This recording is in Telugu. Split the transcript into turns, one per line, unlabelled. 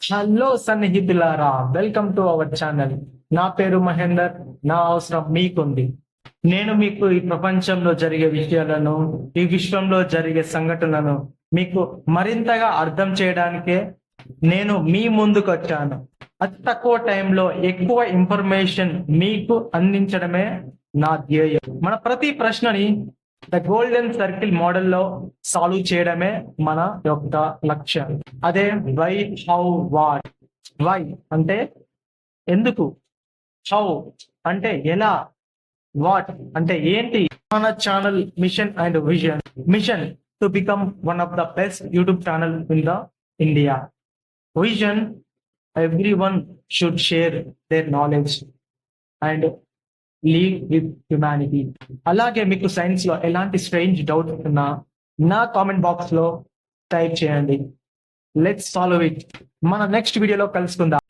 హలో సన్నిహితులారా, వెల్కమ్ టు అవర్ ఛానల్. నా పేరు మహేందర్. నా అవసరం మీకుంది. నేను మీకు ఈ ప్రపంచంలో జరిగే విషయాలను, ఈ విశ్వంలో జరిగే సంఘటనలను మీకు మరింతగా అర్థం చేయడానికే నేను మీ ముందుకు వచ్చాను. అతి తక్కువ టైంలో ఎక్కువ ఇన్ఫర్మేషన్ మీకు అందించడమే నా ధ్యేయం. మన ప్రతి ప్రశ్నని ద గోల్డెన్ సర్కిల్ మోడల్లో సాల్వ్ చేయడమే మన యొక్క లక్ష్యం. అదే వై, హౌ, వాట్. వై అంటే ఎందుకు, హౌ అంటే ఎలా, వాట్ అంటే ఏంటి. మన channel mission and vision. Mission to become one of the best YouTube channel in the India. Vision everyone should share their knowledge and leave with humanity. అలాగే మీకు సైన్స్ లో ఎలాంటి స్ట్రేంజ్ డౌట్ ఉన్నా నా కామెంట్ బాక్స్ లో టైప్ చేయండి. Let's solve it. మన నెక్స్ట్ వీడియోలో కలుసుకుందాం.